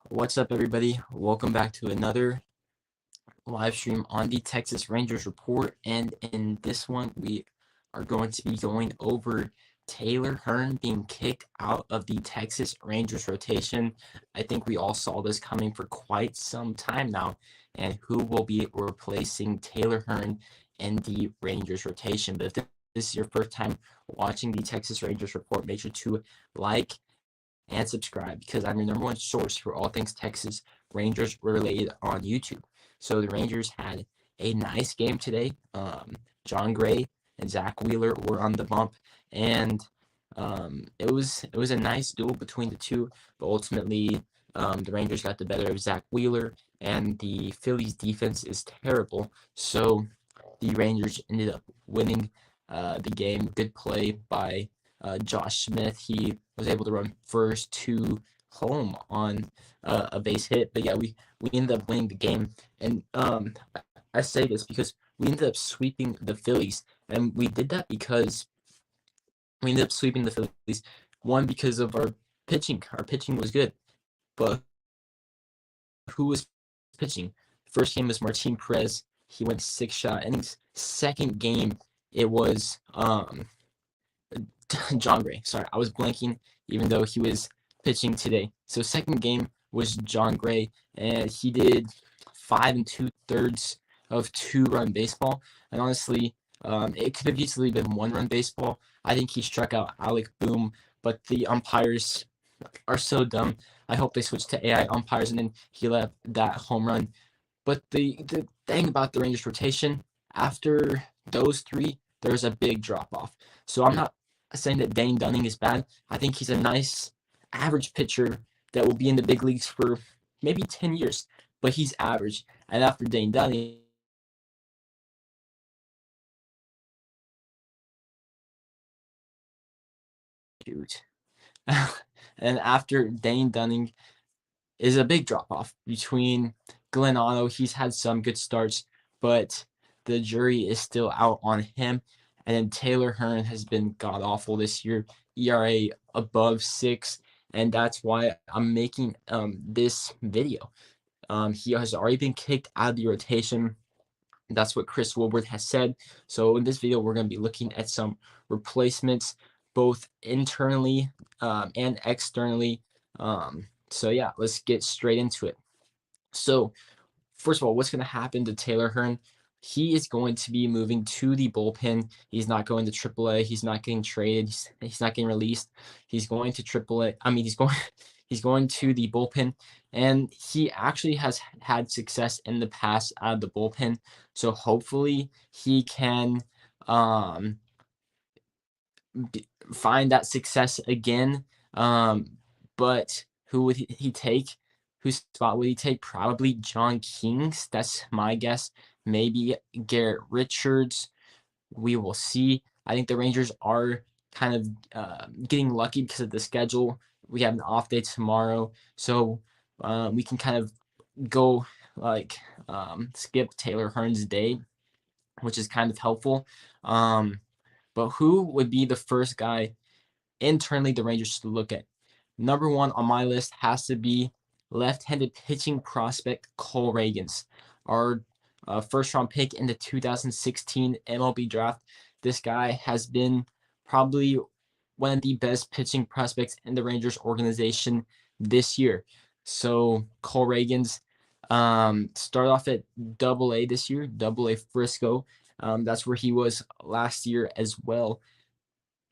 What's up, everybody? Welcome back to another live stream on the Texas Rangers Report. And in this one, we are going to be going over Taylor Hearn being kicked out of the Texas Rangers rotation. I think we all saw this coming for quite some time now, and who will be replacing Taylor Hearn in the Rangers rotation. But if this is your first time watching the Texas Rangers Report, make sure to like and subscribe because I'm your number one source for all things Texas Rangers related on YouTube. So the Rangers had a nice game today. John Gray and Zach Wheeler were on the bump, and it was a nice duel between the two. But ultimately, the Rangers got the better of Zach Wheeler, and the Phillies defense is terrible. So the Rangers ended up winning the game. Good play by Josh Smith. He was able to run first to home on a base hit. But yeah, we ended up winning the game. And I say this because we ended up sweeping the Phillies. And we did that because we ended up sweeping the Phillies. One, because of our pitching. Our pitching was good. But who was pitching? First game was Martin Perez. He went 6 innings. Second game, it was John Gray. Sorry, I was blanking, even though he was pitching today. So second game was John Gray, and he did 5 2/3 of 2-run baseball. And honestly, it could have easily been 1-run baseball. I think he struck out Alec Boom, but the umpires are so dumb. I hope they switch to AI umpires, and then he let that home run. But the thing about the Rangers rotation, after those three, there's a big drop off. So I'm not saying that Dane Dunning is bad. I think he's a nice average pitcher that will be in the big leagues for maybe 10 years, but he's average. And after Dane Dunning, shoot. And after Dane Dunning is a big drop off between Glenn Otto. He's had some good starts, but the jury is still out on him. And then Taylor Hearn has been god awful this year, ERA above 6, and that's why I'm making this video. He has already been kicked out of the rotation. That's what Chris Woodward has said. So in this video, we're going to be looking at some replacements, both internally and externally. So yeah, let's get straight into it. So first of all, what's going to happen to Taylor Hearn? He is going to be moving to the bullpen. He's not going to AAA. He's not getting traded. He's not getting released. He's going to AAA. I mean, he's going to the bullpen, and he actually has had success in the past out of the bullpen. So hopefully he can find that success again. But who would he take? Whose spot would he take? Probably John King's. That's my guess. Maybe Garrett Richards. We will see. I think the Rangers are kind of getting lucky because of the schedule. We have an off day tomorrow, so we can kind of go like skip Taylor Hearn's day, which is kind of helpful. But who would be the first guy internally the Rangers to look at? Number one on my list has to be left-handed pitching prospect Cole Ragans, our first-round pick in the 2016 MLB draft. This guy has been probably one of the best pitching prospects in the Rangers organization this year. So Cole Ragans started off at Double-A this year, Double-A Frisco. That's where he was last year as well.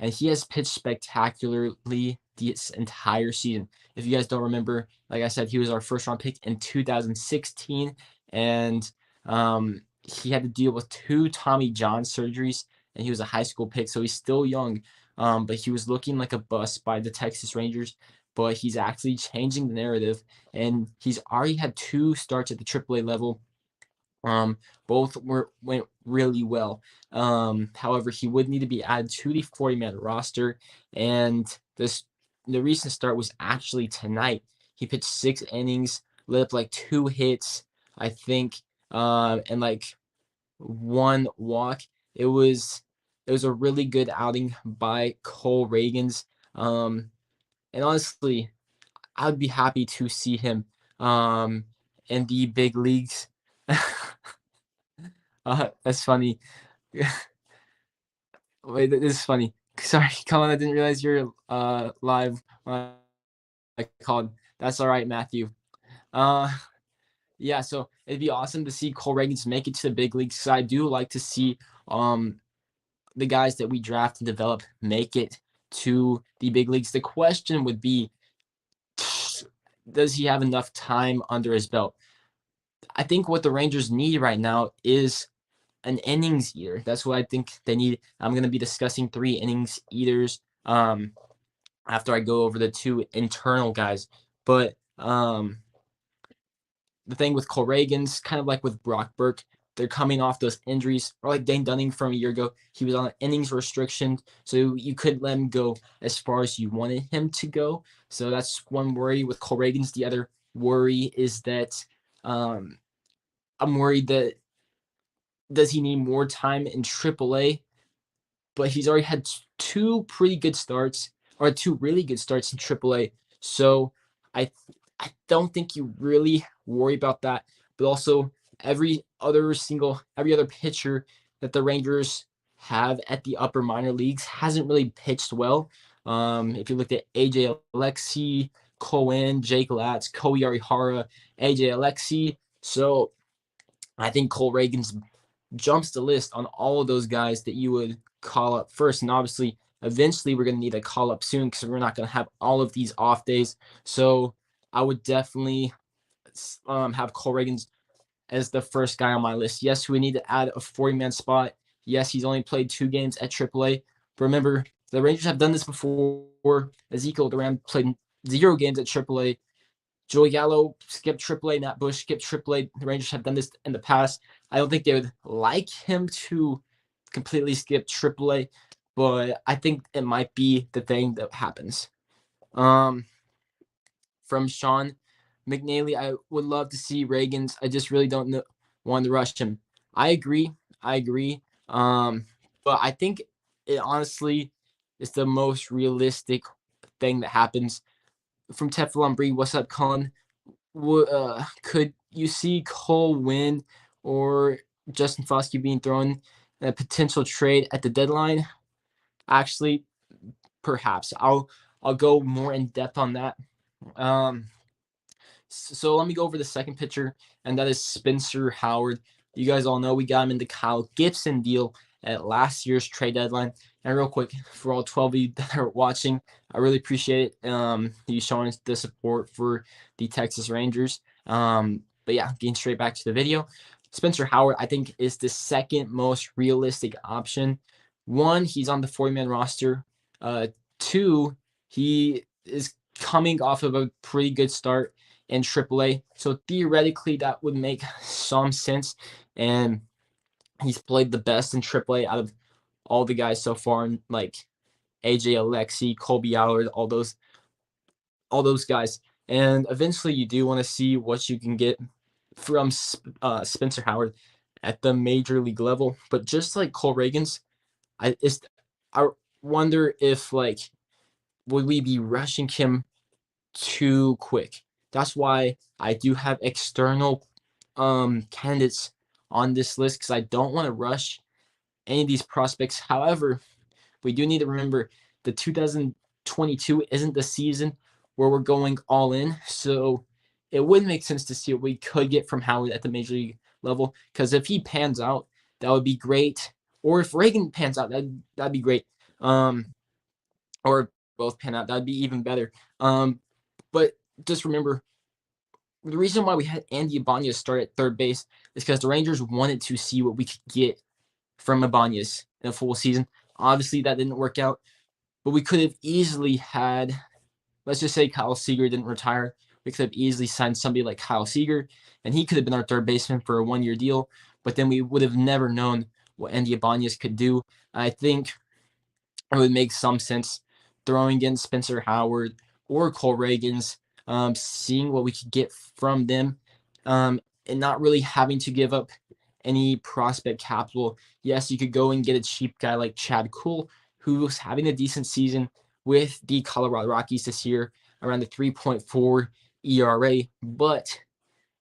And he has pitched spectacularly this entire season. If you guys don't remember, like I said, he was our first round pick in 2016, and he had to deal with 2 Tommy John surgeries, and he was a high school pick, so he's still young. But he was looking like a bust by the Texas Rangers, but he's actually changing the narrative, and he's already had 2 starts at the AAA level. Both went really well. However, he would need to be added to the 40-man roster, and the recent start was actually tonight. He pitched 6 innings, let up like 2 hits, I think, and like 1 walk. It was a really good outing by Cole Ragans. And honestly, I would be happy to see him um, in the big leagues. That's funny. Wait, this is funny. Sorry, Colin, I didn't realize you're live when I called. That's all right, Matthew. Uh, yeah, so it'd be awesome to see Cole Ragans make it to the big leagues. So I do like to see um the guys that we draft and develop make it to the big leagues. The question would be, does he have enough time under his belt? I think what the Rangers need right now is an innings eater. That's what I think they need. I'm going to be discussing 3 innings eaters after I go over the 2 internal guys. But the thing with Cole Ragans, kind of like with Brock Burke, they're coming off those injuries. Or like Dane Dunning from a year ago, he was on an innings restriction, so you could let him go as far as you wanted him to go. So that's one worry with Cole Ragans. The other worry is that um, I'm worried that does he need more time in AAA? But he's already had 2 pretty good starts, or 2 really good starts in AAA. So I I don't think you really worry about that. But also every other pitcher that the Rangers have at the upper minor leagues hasn't really pitched well. If you looked at AJ Alexi, Cohen, Jake Latz, Ko Yarihara, AJ Alexi. So I think Cole Ragans jumps the list on all of those guys that you would call up first. And obviously, eventually, we're going to need a call up soon because we're not going to have all of these off days. So I would definitely have Cole Ragans as the first guy on my list. Yes, we need to add a 40-man spot. Yes, he's only played 2 games at AAA. But remember, the Rangers have done this before. Ezekiel Duran played 0 games at AAA. Joey Gallo skipped AAA. Matt Bush skipped AAA. The Rangers have done this in the past. I don't think they would like him to completely skip AAA, but I think it might be the thing that happens. From Sean McNally, I would love to see Ragans. I just really don't want to rush him. I agree. I agree. But I think it honestly is the most realistic thing that happens. From Teflon Bree, what's up, Colin? Could you see Cole win or Justin Foskey being thrown in a potential trade at the deadline? Actually, perhaps. I'll go more in depth on that. Um, so let me go over the second pitcher, and that is Spencer Howard. You guys all know we got him in the Kyle Gibson deal at last year's trade deadline. And real quick, for all 12 of you that are watching, I really appreciate you showing us the support for the Texas Rangers. But yeah, getting straight back to the video. Spencer Howard, I think, is the second most realistic option. One, he's on the 40-man roster. Two, he is coming off of a pretty good start in AAA. So theoretically, that would make some sense. And he's played the best in AAA out of all the guys so far, and like AJ Alexi, Colby Allard, all those guys. And eventually, you do want to see what you can get from Spencer Howard at the major league level. But just like Cole Ragans, I wonder if like would we be rushing him too quick? That's why I do have external candidates on this list because I don't want to rush any of these prospects. However, we do need to remember the 2022 isn't the season where we're going all in. So it would make sense to see what we could get from Howard at the major league level. Because if he pans out, that would be great. Or if Reagan pans out, that'd be great. Or both pan out, that'd be even better. But just remember, the reason why we had Andy Ibanez start at third base is because the Rangers wanted to see what we could get from Ibanez in a full season. Obviously, that didn't work out, but we could have easily had, let's just say Kyle Seager didn't retire. We could have easily signed somebody like Kyle Seager, and he could have been our third baseman for a 1-year deal, but then we would have never known what Andy Ibanez could do. I think it would make some sense throwing in Spencer Howard or Cole Ragans, seeing what we could get from them, and not really having to give up any prospect capital. Yes, you could go and get a cheap guy like Chad Kuhl, who's having a decent season with the Colorado Rockies this year, around the 3.4 ERA, but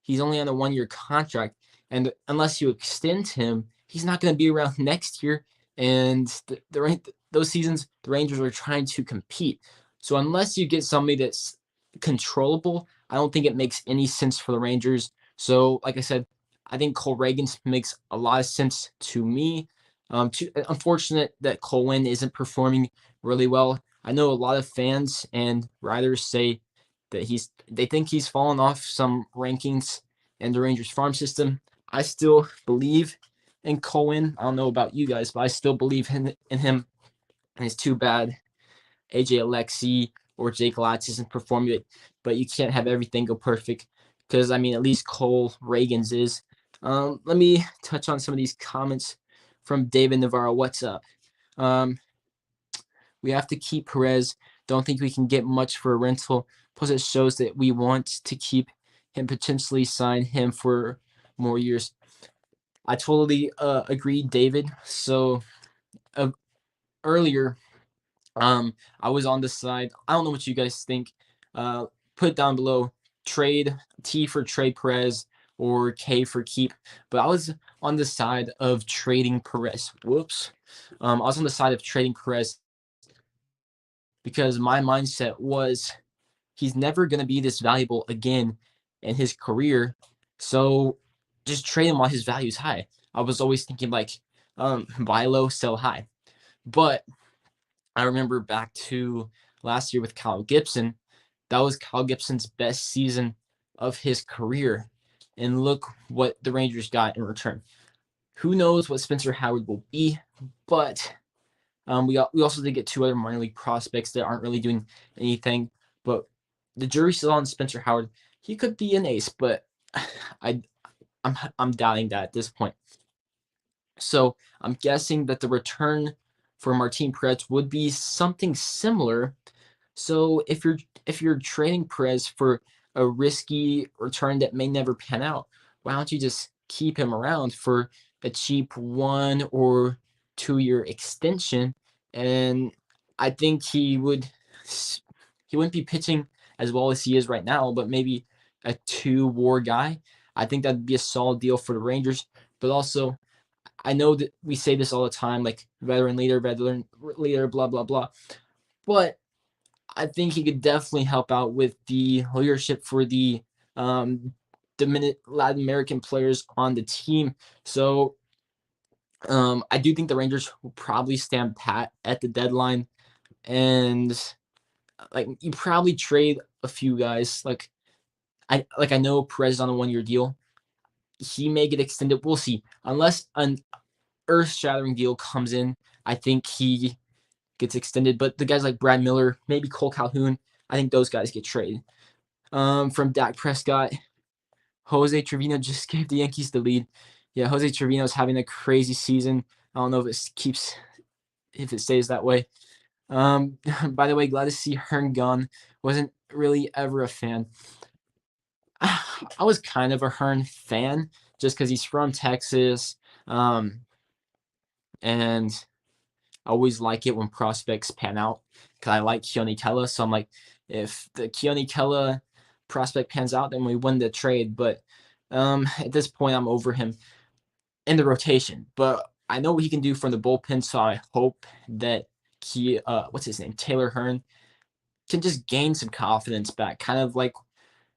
he's only on a 1-year contract, and unless you extend him, he's not going to be around next year. And those seasons, the Rangers are trying to compete. So unless you get somebody that's controllable, I don't think it makes any sense for the Rangers. So, like I said, I think Cole Ragans makes a lot of sense to me. Unfortunate that Cole Winn isn't performing really well. I know a lot of fans and writers say that they think he's fallen off some rankings in the Rangers farm system. I still believe in Cohen. I don't know about you guys, but I still believe in him. And it's too bad AJ Alexi or Jake Latz isn't performing it, but you can't have everything go perfect because, I mean, at least Cole Ragans is. Let me touch on some of these comments from David Navarro. What's up? We have to keep Perez. Don't think we can get much for a rental. Plus, it shows that we want to keep him, potentially sign him for more years. I totally agree, David. So earlier, I was on the side. I don't know what you guys think. Put it down below. Trade T for trade Perez or K for keep. But I was on the side of trading Perez. Whoops. I was on the side of trading Perez because my mindset was he's never going to be this valuable again in his career. So just trade him while his value is high. I was always thinking like buy low, sell high. But I remember back to last year with Kyle Gibson. That was Kyle Gibson's best season of his career. And look what the Rangers got in return. Who knows what Spencer Howard will be, but we also did get 2 other minor league prospects that aren't really doing anything. But the jury's still on Spencer Howard. He could be an ace, but I'm doubting that at this point. So I'm guessing that the return for Martin Perez would be something similar. So if you're trading Perez for a risky return that may never pan out, why don't you just keep him around for a cheap 1 or 2-year extension? And I think he wouldn't be pitching as well as he is right now, but maybe a 2-WAR guy. I think that'd be a solid deal for the Rangers. But also, I know that we say this all the time, like veteran leader, blah blah blah. But I think he could definitely help out with the leadership for the Latin American players on the team. So I do think the Rangers will probably stand pat at the deadline, and like you probably trade a few guys. I know Perez is on a 1-year deal. He may get extended. We'll see. Unless an earth-shattering deal comes in, I think he gets extended. But the guys like Brad Miller, maybe Cole Calhoun, I think those guys get traded. From Dak Prescott, Jose Trevino just gave the Yankees the lead. Yeah, Jose Trevino is having a crazy season. I don't know if it stays that way. By the way, glad to see Hearn gone. Wasn't really ever a fan. I was kind of a Hearn fan just because he's from Texas. And I always like it when prospects pan out because I like Keone Kela. So I'm like, if the Keone Kela prospect pans out, then we win the trade. But at this point, I'm over him in the rotation. But I know what he can do from the bullpen, so I hope that what's his name, Taylor Hearn, can just gain some confidence back. Kind of like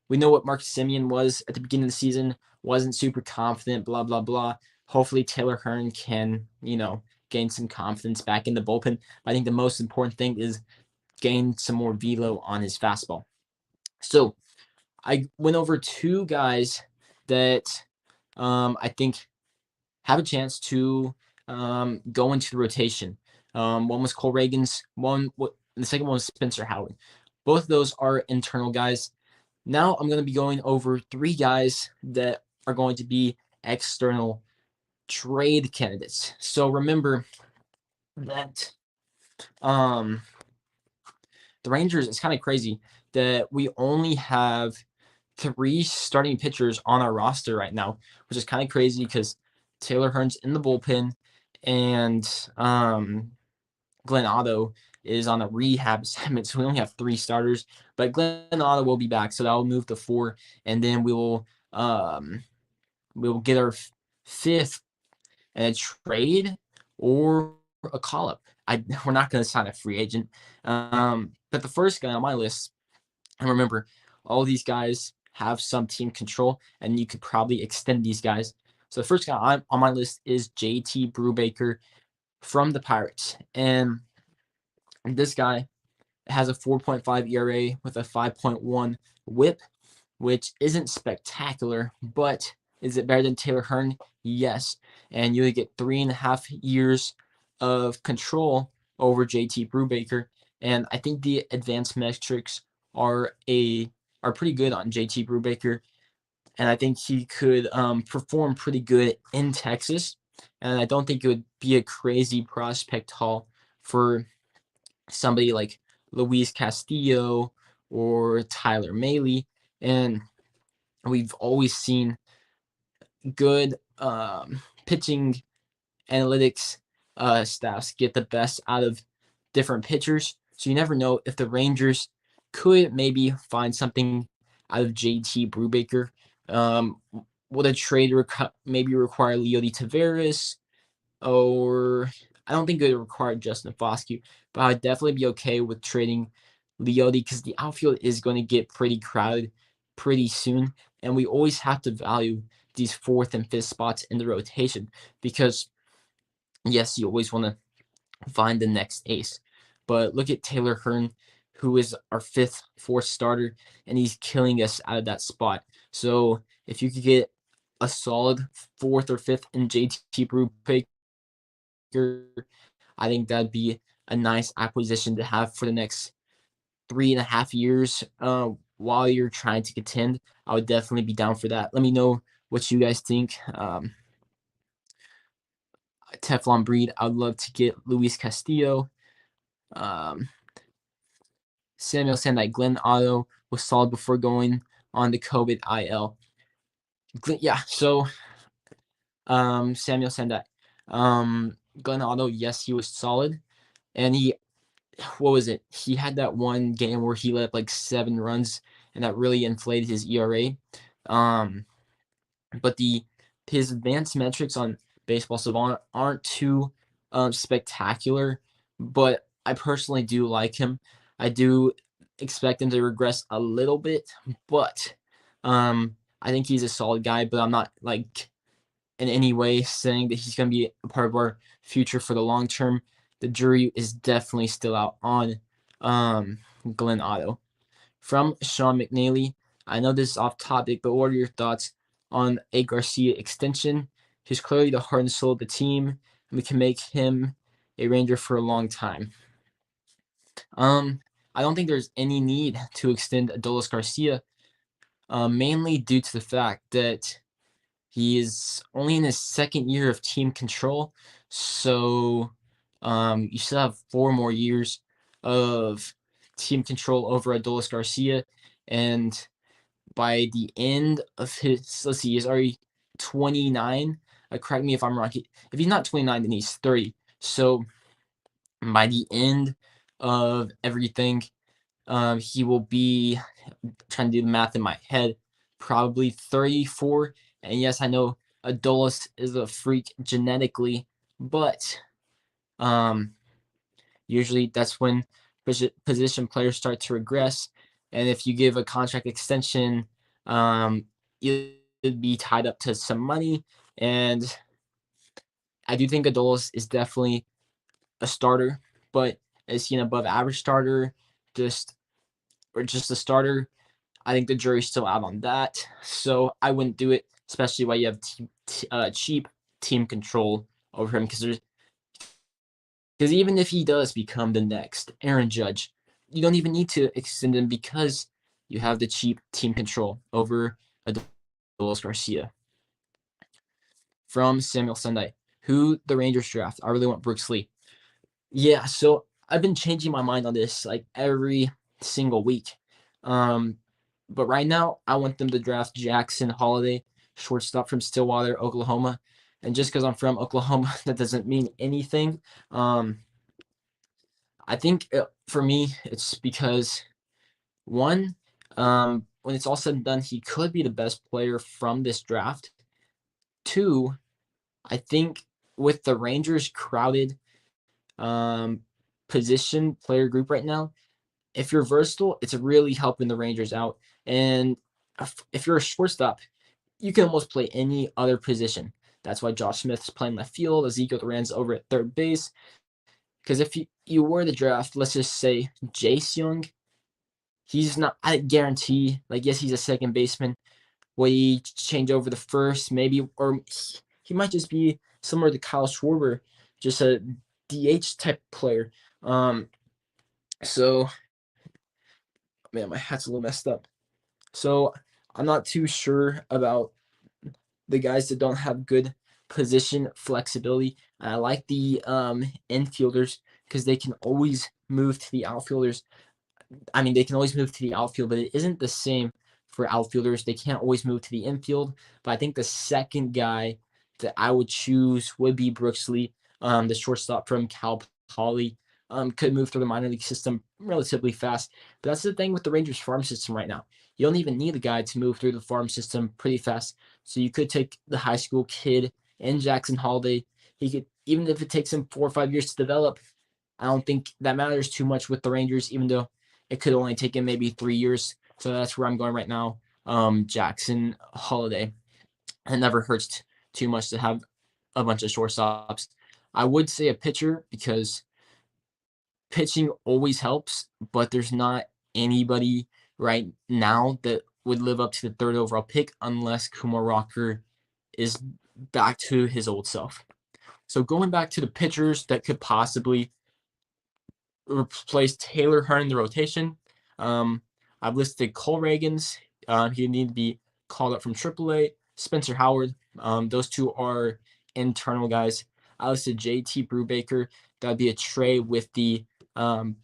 we know what Marcus Semien was at the beginning of the season, wasn't super confident, blah, blah, blah. Hopefully Taylor Hearn can, gain some confidence back in the bullpen. I think the most important thing is gain some more velo on his fastball. So I went over 2 guys that I think have a chance to go into the rotation. One was Cole Ragans, the second one was Spencer Howard. Both of those are internal guys. Now I'm going to be going over 3 guys that are going to be external trade candidates. So remember that the Rangers, it's kind of crazy that we only have 3 starting pitchers on our roster right now, which is kind of crazy because Taylor Hearn's in the bullpen and Glenn Otto is on a rehab assignment, so we only have 3 starters. But Glenn Otto will be back, so that will move to 4, and then we will get our fifth in a trade or a call up. We're not going to sign a free agent. But the first guy on my list, and remember, all these guys have some team control, and you could probably extend these guys. So the first guy on my list is JT Brubaker from the Pirates. And this guy has a 4.5 ERA with a 5.1 whip, which isn't spectacular, but is it better than Taylor Hearn? Yes. And you get 3.5 years of control over JT Brubaker. And I think the advanced metrics are pretty good on JT Brubaker. And I think he could perform pretty good in Texas. And I don't think it would be a crazy prospect haul for somebody like Luis Castillo or Tyler Mahle. And we've always seen good pitching analytics staffs get the best out of different pitchers. So you never know if the Rangers could maybe find something out of JT Brubaker. Um, would a trade maybe require Leody Taveras? Or I don't think it would require Justin Foscue, but I'd definitely be okay with trading Leody because the outfield is going to get pretty crowded pretty soon, and we always have to value these fourth and fifth spots in the rotation because yes, you always want to find the next ace. But look at Taylor Hearn, who is our fourth starter, and he's killing us out of that spot. So if you could get a solid fourth or fifth in JT Brubaker, I think that'd be a nice acquisition to have for the next 3.5 years while you're trying to contend. I would definitely be down for that. Let me know what you guys think. Teflon Breed, I'd love to get Luis Castillo. Um, Samuel said that Glenn Otto was solid before going on the COVID IL. Yeah, so Samuel said that Glenn Otto, yes, he was solid. And what was it? He had that one game where he let up like 7 runs, and that really inflated his ERA. But his advanced metrics on Baseball Savant aren't too spectacular, but I personally do like him. I do expect him to regress a little bit, but I think he's a solid guy. But I'm not like in any way saying that he's going to be a part of our future for the long term. The jury is definitely still out on Glenn Otto. From Sean McNally, I know this is off topic, but what are your thoughts on a Garcia extension? He's clearly the heart and soul of the team, and we can make him a Ranger for a long time. I don't think there's any need to extend Adolis Garcia, mainly due to the fact that he is only in his second year of team control, so you still have 4 more years of team control over Adolis Garcia, and by the end of let's see, he's already 29. Correct me if I'm wrong. If he's not 29, then he's 30. So by the end of everything, he will be trying to do the math in my head, probably 34. And yes, I know Adolis is a freak genetically, but usually that's when position players start to regress. And if you give a contract extension, you'd be tied up to some money. And I do think Adolis is definitely a starter, but is he an above average starter? Just a starter? I think the jury's still out on that. So I wouldn't do it, especially while you have cheap team control over him, because even if he does become the next Aaron Judge, you don't even need to extend him because you have the cheap team control over Adolis Garcia. From Samuel Sunday, who the Rangers draft? I really want Brooks Lee. Yeah, so I've been changing my mind on this like every single week. But right now, I want them to draft Jackson Holiday, shortstop from Stillwater, Oklahoma. And just because I'm from Oklahoma, that doesn't mean anything. I think for me, it's because one, when it's all said and done, he could be the best player from this draft. Two, I think with the Rangers' crowded um, position player group right now, if you're versatile, it's really helping the Rangers out. And if you're a shortstop, you can almost play any other position. That's why Josh Smith's playing left field, Ezekiel Duran's over at third base. Because if you were the draft, let's just say Jace Young, he's not, I guarantee, like, yes, he's a second baseman. Will he change over the first, maybe, or he might just be similar to Kyle Schwarber, just a DH type player. Um, so, man, my hat's a little messed up. So, I'm not too sure about the guys that don't have good position flexibility. I like the infielders because they can always move to the outfielders. I mean, they can always move to the outfield, but it isn't the same for outfielders. They can't always move to the infield. But I think the second guy that I would choose would be Brooks Lee, the shortstop from Cal Poly. Could move through the minor league system relatively fast. But that's the thing with the Rangers farm system right now. You don't even need a guy to move through the farm system pretty fast. So you could take the high school kid in Jackson Holiday. He could, even if it takes him 4 or 5 years to develop, I don't think that matters too much with the Rangers, even though it could only take him maybe 3 years. So that's where I'm going right now. Jackson Holiday. It never hurts too much to have a bunch of shortstops. I would say a pitcher because pitching always helps, but there's not anybody right now that would live up to the third overall pick unless Kumar Rocker is back to his old self. So going back to the pitchers that could possibly replace Taylor Hearn in the rotation. Um, I've listed Cole Ragans. He need to be called up from AAA. Spencer Howard. Those two are internal guys. I listed JT Brubaker. That would be a trade with the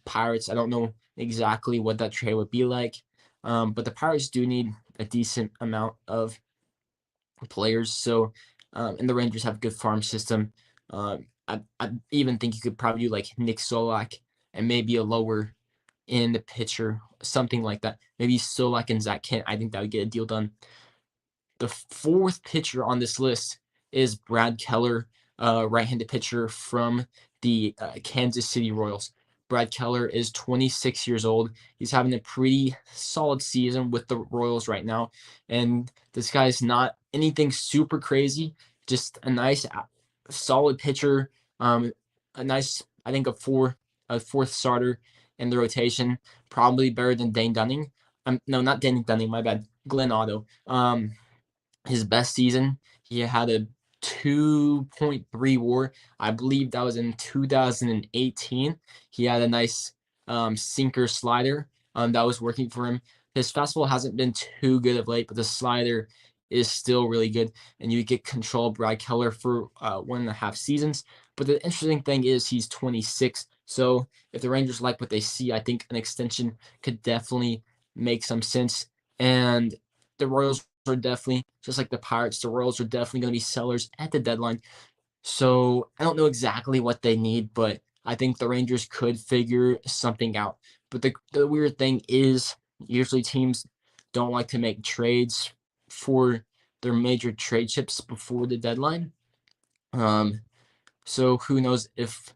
Pirates. I don't know exactly what that trade would be like, but the Pirates do need a decent amount of players. So, and the Rangers have a good farm system. I even think you could probably do like Nick Solak and maybe a lower in the pitcher, something like that. Maybe Solak and Zach Kent. I think that would get a deal done. The fourth pitcher on this list is Brad Keller, right-handed pitcher from the Kansas City Royals. Brad Keller is 26 years old. He's having a pretty solid season with the Royals right now. And this guy's not anything super crazy, just a nice, solid pitcher. A nice, I think, a fourth starter in the rotation, probably better than Dane Dunning. No, not Dane Dunning, my bad. Glenn Otto. His best season, he had a 2.3 WAR. I believe that was in 2018. He had a nice sinker slider that was working for him. His fastball hasn't been too good of late, but the slider is still really good. And you get control of Brad Keller for 1.5 seasons. But the interesting thing is he's 26. So if the Rangers like what they see, I think an extension could definitely make some sense. And the Royals are definitely, just like the Pirates, the Royals are definitely going to be sellers at the deadline. So I don't know exactly what they need, but I think the Rangers could figure something out. But the weird thing is, usually teams don't like to make trades for their major trade chips before the deadline. Um, so who knows if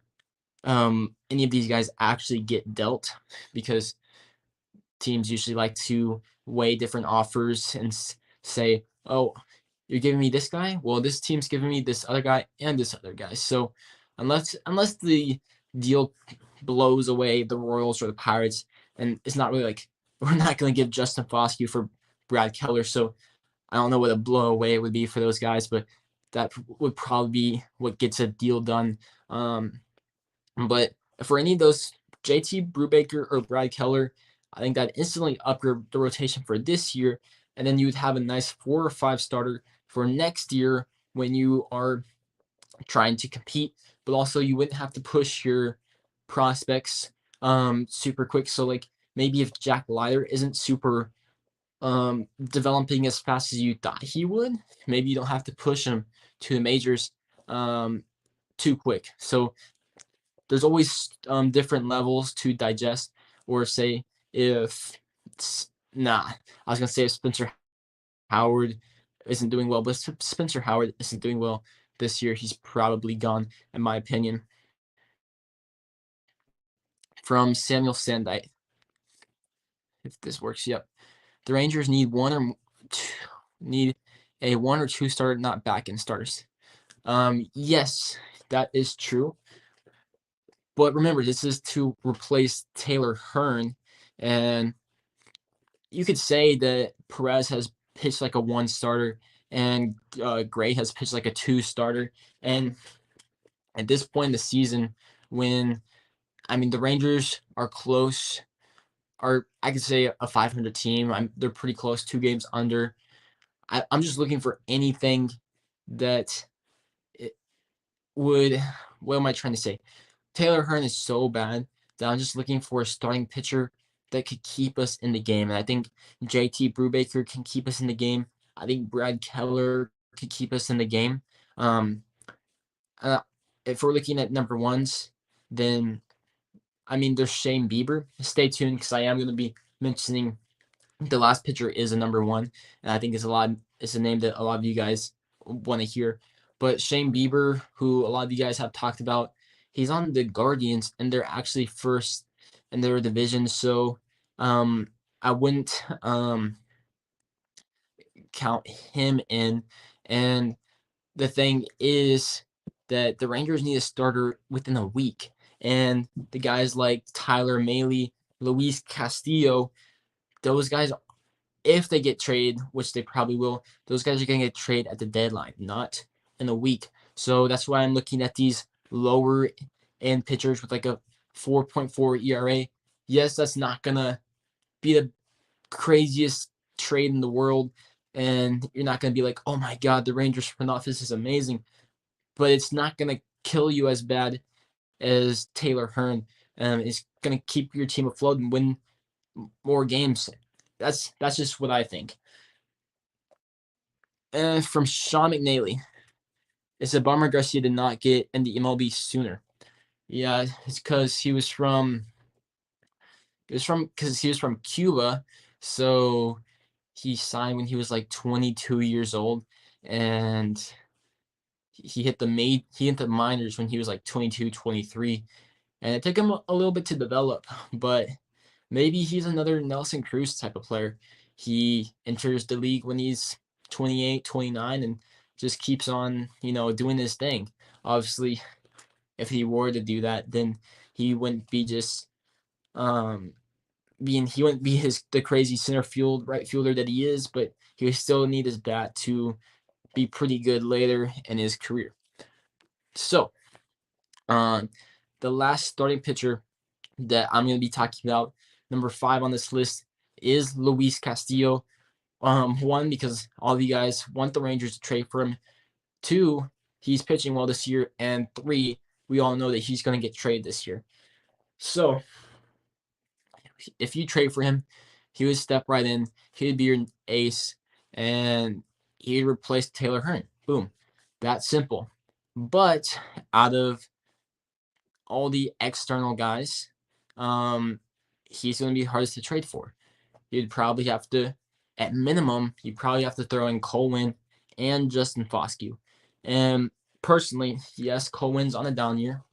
any of these guys actually get dealt, because teams usually like to weigh different offers and say, "Oh, you're giving me this guy. Well, this team's giving me this other guy and this other guy." So unless the deal blows away the Royals or the Pirates, and it's not really like we're not going to give Justin Foscue for Brad Keller. So I don't know what a blow away would be for those guys, but that would probably be what gets a deal done. But for any of those, JT Brubaker or Brad Keller, I think that instantly upgrade the rotation for this year, and then you would have a nice 4 or 5 starter for next year when you are trying to compete. But also, you wouldn't have to push your prospects super quick. So like maybe if Jack Leiter isn't super developing as fast as you thought he would, maybe you don't have to push him to the majors um, too quick. So there's always different levels to digest, or say if I was gonna say if Spencer Howard isn't doing well, but if Spencer Howard isn't doing well this year, he's probably gone, in my opinion. From Samuel Sandite, if this works, yep. The Rangers need need a one or two starter, not back end starters. Yes, that is true. But remember, this is to replace Taylor Hearn, and you could say that Perez has pitched like a one starter, and Gray has pitched like a two starter. And at this point in the season, when the Rangers are close, are I could say a 500 team. They're pretty close, 2 games under. I'm just looking for anything that it would. What am I trying to say? Taylor Hearn is so bad that I'm just looking for a starting pitcher that could keep us in the game. And I think JT Brubaker can keep us in the game. I think Brad Keller could keep us in the game. Um, uh, if we're looking at number ones, then there's Shane Bieber. Stay tuned because I am going to be mentioning the last pitcher is a number one, and I think it's a name that a lot of you guys want to hear. But Shane Bieber, who a lot of you guys have talked about, he's on the Guardians, and they're actually first in their division. So I wouldn't count him in. And the thing is that the Rangers need a starter within a week. And the guys like Tyler Mahle, Luis Castillo, those guys, if they get traded, which they probably will, those guys are going to get traded at the deadline, not in a week. So that's why I'm looking at these lower end pitchers with like a 4.4 ERA. Yes, that's not going to be the craziest trade in the world. And you're not going to be like, oh my God, the Rangers front office is amazing. But it's not going to kill you as bad as Taylor Hearn. It's going to keep your team afloat and win more games. That's just what I think. And from Sean McNally, it's a bummer Garcia did not get in the MLB sooner. Yeah, it's because he was from Cuba, so he signed when he was like 22 years old, and he hit the minors when he was like 22, 23, and it took him a little bit to develop, but maybe he's another Nelson Cruz type of player. He enters the league when he's 28, 29, and just keeps on, doing his thing. Obviously, if he were to do that, then he wouldn't be just he wouldn't be the crazy center field right fielder that he is, but he would still need his bat to be pretty good later in his career. So, the last starting pitcher that I'm going to be talking about, number 5 on this list, is Luis Castillo. One, because all of you guys want the Rangers to trade for him. 2, he's pitching well this year. And 3, we all know that he's going to get traded this year. So if you trade for him, he would step right in. He'd be your ace, and he'd replace Taylor Hearn. Boom. That's simple. But out of all the external guys, he's going to be hardest to trade for. You'd probably have to, at minimum, you probably have to throw in Colwyn and Justin Foscue. And personally, yes, Colwyn's on a down year.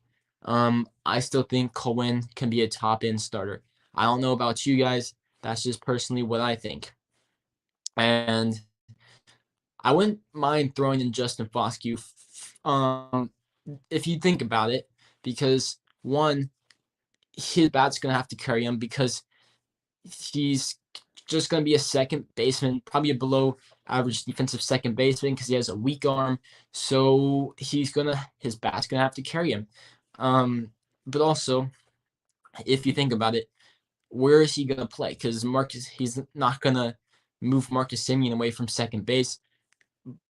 I still think Colwyn can be a top end starter. I don't know about you guys. That's just personally what I think. And I wouldn't mind throwing in Justin Foscue, if you think about it, because one, his bat's gonna have to carry him because he's just going to be a second baseman, probably a below average defensive second baseman because he has a weak arm. So his bat's going to have to carry him. But also, if you think about it, where is he going to play? Because he's not going to move Marcus Semien away from second base.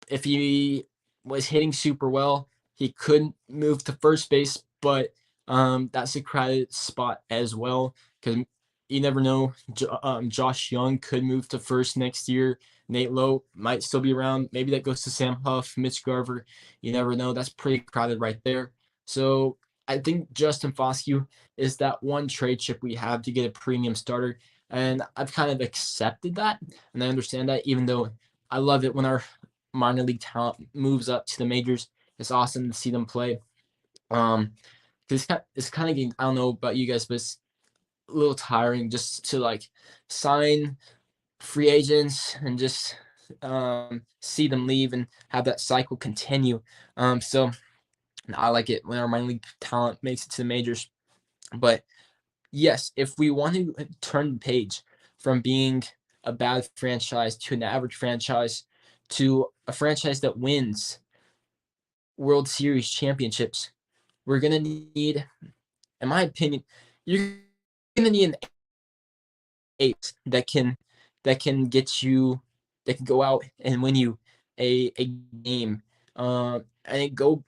If he was hitting super well, he could move to first base, but that's a crowded spot as well because you never know. Josh Young could move to first next year. Nate Lowe might still be around. Maybe that goes to Sam Huff, Mitch Garver. You never know. That's pretty crowded right there. So I think Justin Foscue is that one trade chip we have to get a premium starter, and I've kind of accepted that, and I understand that. Even though I love it when our minor league talent moves up to the majors, it's awesome to see them play. Because it's kind of getting, I don't know about you guys, but it's a little tiring just to like sign free agents and just see them leave and have that cycle continue. So I like it when our minor league talent makes it to the majors. But yes, if we want to turn the page from being a bad franchise to an average franchise to a franchise that wins World Series championships, we're gonna need, in my opinion, you're gonna need an ace that can get you that can go out and win you a game, and go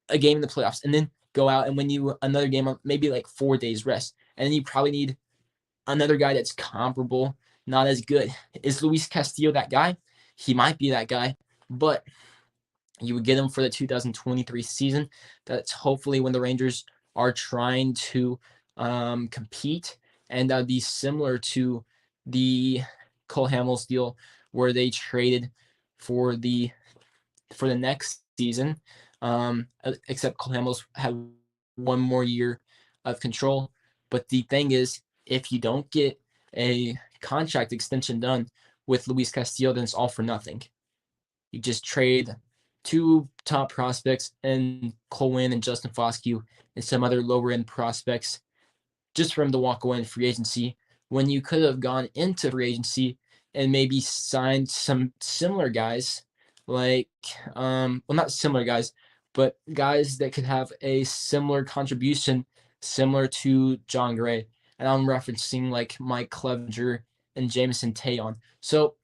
a game in the playoffs, and then go out and win you another game on maybe like 4 days rest, and then you probably need another guy that's comparable, not as good. Is Luis Castillo that guy? He might be that guy, but you would get him for the 2023 season. That's hopefully when the Rangers are trying to compete, and that'd be similar to the Cole Hamels deal where they traded for the next season. Except Cole Hamels had one more year of control. But the thing is, if you don't get a contract extension done with Luis Castillo, then it's all for nothing. You just trade two top prospects and Cole Winn and Justin Foscue and some other lower end prospects just for him to walk away in free agency when you could have gone into free agency and maybe signed some similar guys, like well, not similar guys, but guys that could have a similar contribution similar to John Gray. And I'm referencing like Mike Clevenger and Jameson Taillon. So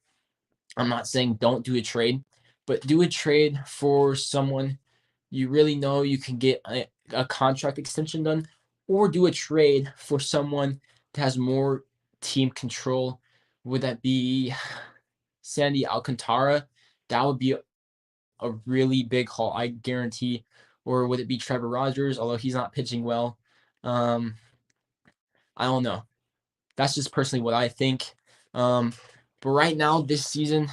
I'm not saying don't do a trade, but do a trade for someone you really know you can get a contract extension done, or do a trade for someone that has more team control. Would that be Sandy Alcantara? That would be a really big haul, I guarantee. Or would it be Trevor Rogers, although he's not pitching well? Um, I don't know. That's just personally what I think. Um, but right now, this season,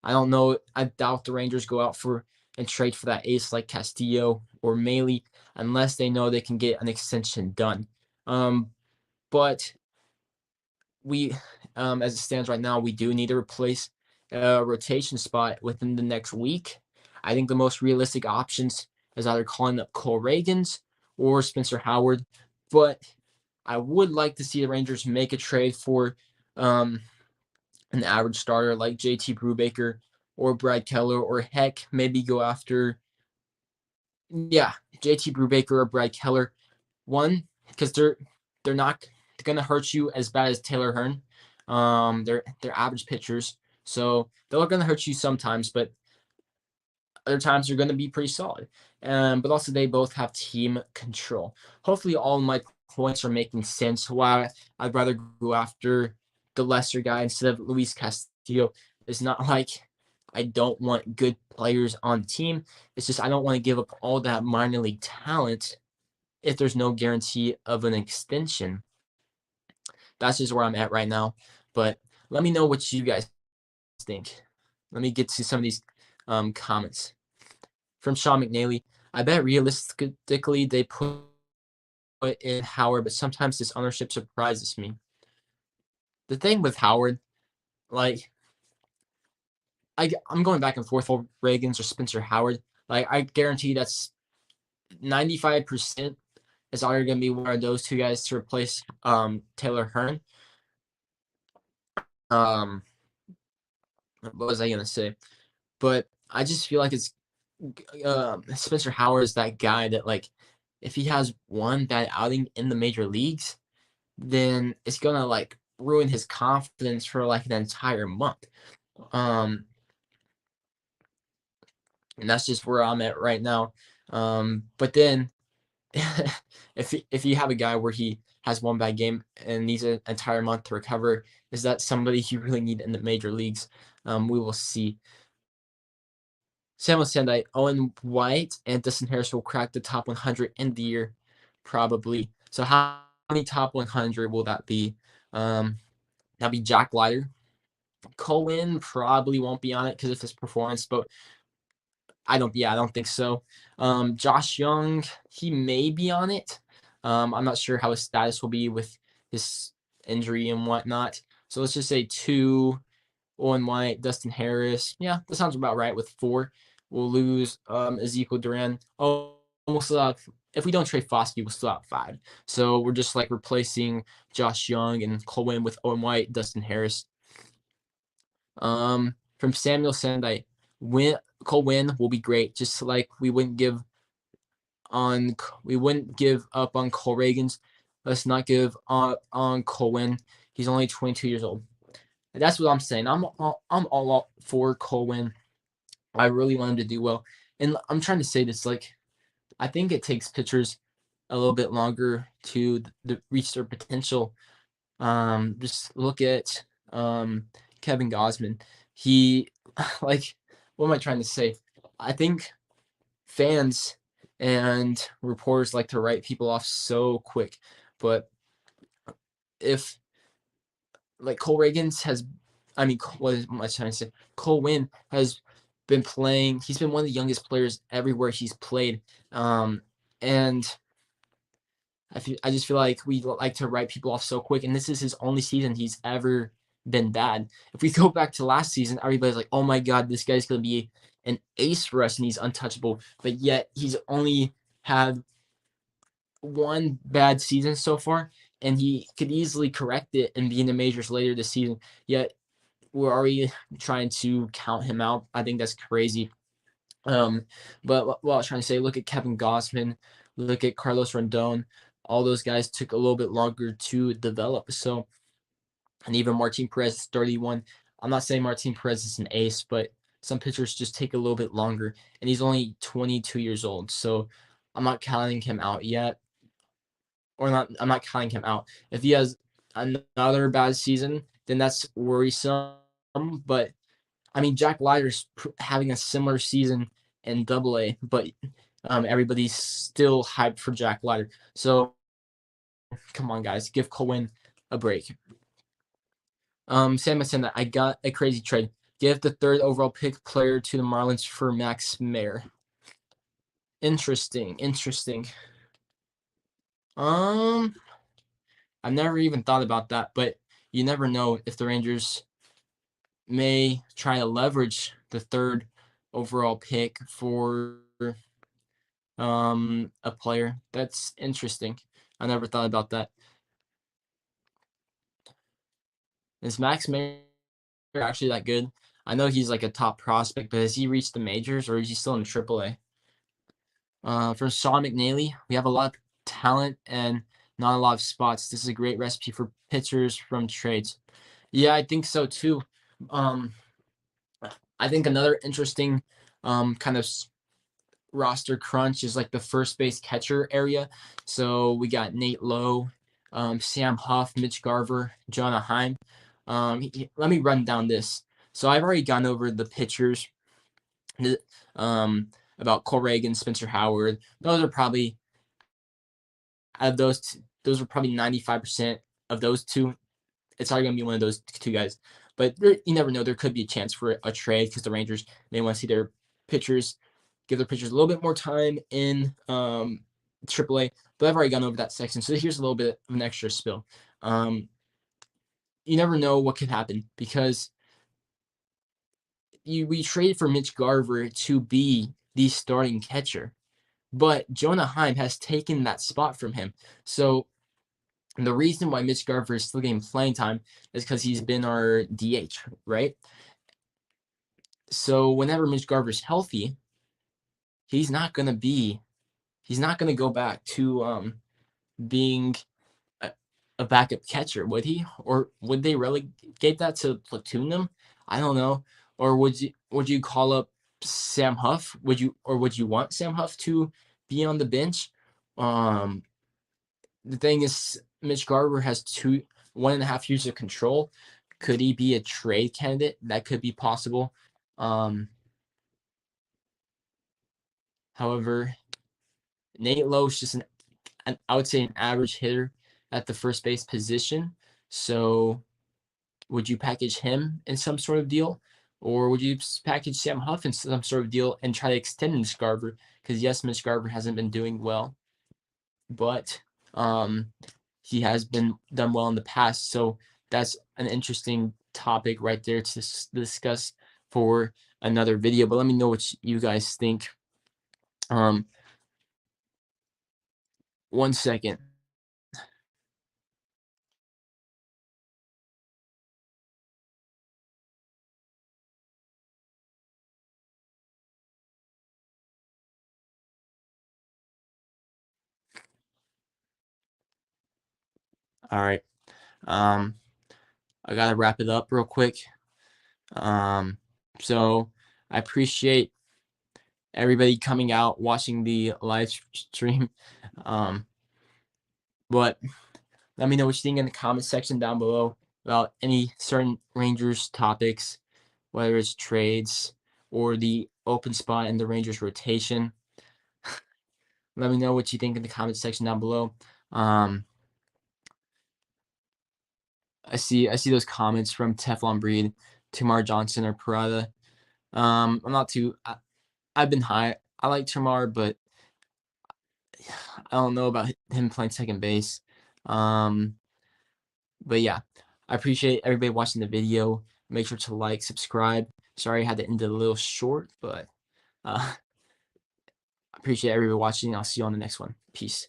I don't know. I doubt the Rangers go out for and trade for that ace like Castillo or Maley unless they know they can get an extension done. But we, as it stands right now, we do need to replace a rotation spot within the next week. I think the most realistic options is either calling up Cole Ragans or Spencer Howard. But I would like to see the Rangers make a trade for an average starter like JT Brubaker or Brad Keller, or heck, maybe go after, yeah, JT Brubaker or Brad Keller. One, because they're not gonna hurt you as bad as Taylor Hearn. They're average pitchers, so they're gonna hurt you sometimes, but other times they're gonna be pretty solid. But also they both have team control. Hopefully, all my points are making sense. Why I'd rather go after the lesser guy instead of Luis Castillo. It's not like I don't want good players on the team. It's just I don't want to give up all that minor league talent if there's no guarantee of an extension. That's just where I'm at right now. But let me know what you guys think. Let me get to some of these comments. From Sean McNally, I bet realistically they put in Howard, but sometimes this ownership surprises me. The thing with Howard, like, I'm going back and forth for Ragans or Spencer Howard. Like, I guarantee that's 95% is either going to be one of those two guys to replace Taylor Hearn. Um, what was I going to say? But I just feel like it's Spencer Howard is that guy that, like, if he has one bad outing in the major leagues, then it's gonna like ruin his confidence for like an entire month. Um, and that's just where I'm at right now. But then if you have a guy where he has one bad game and needs an entire month to recover, is that somebody you really need in the major leagues? We will see. Samuel Sendai, Owen White, and Dustin Harris will crack the top 100 in the year, probably. So how many top 100 will that be? That'll be Jack Leiter. Cohen probably won't be on it because of his performance, but I don't think so. Josh Young, he may be on it. I'm not sure how his status will be with his injury and whatnot. So let's just say 2, Owen White, Dustin Harris. Yeah, that sounds about right with 4. We'll lose Ezekiel Duran. Oh, we'll still have, if we don't trade Foskey, we'll still have 5. So we're just like replacing Josh Young and Cohen with Owen White, Dustin Harris. From Samuel Sendai, Cole Winn will be great. Just like we wouldn't give up on Cole Ragans. Let's not give up on Cole Winn. He's only 22 years old. That's what I'm saying. I'm all out for Cole Winn. I really want him to do well. And I'm trying to say this, like, I think it takes pitchers a little bit longer to reach their potential. Just look at Kevin Gausman. He, like, what am I trying to say? I think fans and reporters like to write people off so quick, but if like Cole Ragans has, I mean, what am I trying to say? Cole Winn has been playing. He's been one of the youngest players everywhere he's played, and I just feel like we like to write people off so quick, and this is his only season he's ever been bad. If we go back to last season, everybody's like, "Oh my God, this guy's gonna be an ace for us, and he's untouchable." But yet he's only had one bad season so far, and he could easily correct it and be in the majors later this season. Yet we're already trying to count him out. I think that's crazy. But what I was trying to say, look at Kevin Gausman, look at Carlos Rendon. All those guys took a little bit longer to develop. So, and even Martin Perez is 31. I'm not saying Martin Perez is an ace, but some pitchers just take a little bit longer, and he's only 22 years old. So I'm not counting him out yet, or not. I'm not counting him out. If he has another bad season, then that's worrisome. But I mean, Jack Leiter's having a similar season in Double-A, but everybody's still hyped for Jack Leiter. So come on, guys, give Cohen a break. Sam Masenda, I got a crazy trade. Give the 3rd overall pick player to the Marlins for Max Mayer. Interesting. I've never even thought about that, but you never know if the Rangers may try to leverage the 3rd overall pick for a player. That's interesting. I never thought about that. Is Max Mayer actually that good? I know he's like a top prospect, but has he reached the majors or is he still in AAA? For Sean McNally, we have a lot of talent and not a lot of spots. This is a great recipe for pitchers from trades. Yeah, I think so too. Um, I think another interesting kind of roster crunch is like the first base catcher area. So we got Nate Lowe, Sam Huff, Mitch Garver, Jonah Heim. Let me run down this. So I've already gone over the pitchers about Cole Reagan, Spencer Howard. Those are probably out of those are probably 95% of those two. It's already gonna be one of those 2 guys. But you never know. There could be a chance for a trade because the Rangers may want to see their pitchers give their pitchers a little bit more time in AAA. But I've already gone over that section. So here's a little bit of an extra spill. You never know what could happen because we traded for Mitch Garver to be the starting catcher, but Jonah Heim has taken that spot from him. So the reason why Mitch Garver is still getting playing time is because he's been our DH, right? So whenever Mitch Garver's healthy, he's not gonna go back to being a backup catcher, would he? Or would they relegate that to platoon him? I don't know. Or would you call up Sam Huff? Would you want Sam Huff to be on the bench? The thing is, Mitch Garver has 1.5 years of control. Could he be a trade candidate? That could be possible. However, Nate Lowe is just I would say an average hitter at the first base position. So would you package him in some sort of deal? Or would you package Sam Huff in some sort of deal and try to extend Mitch Garver? Because yes, Mitch Garver hasn't been doing well, but he has been done well in the past. So that's an interesting topic right there to discuss for another video. But let me know what you guys think. 1 second. All right. I gotta wrap it up real quick. So I appreciate everybody coming out watching the live stream. But let me know what you think in the comment section down below about any certain Rangers topics, whether it's trades or the open spot in the Rangers rotation. Let me know what you think in the comment section down below. I see those comments from Teflon Breed, Tamar Johnson, or Parada. I'm not too. I've been high. I like Tamar, but I don't know about him playing second base. But yeah, I appreciate everybody watching the video. Make sure to like, subscribe. Sorry I had to end it a little short, but I appreciate everybody watching. I'll see you on the next one. Peace.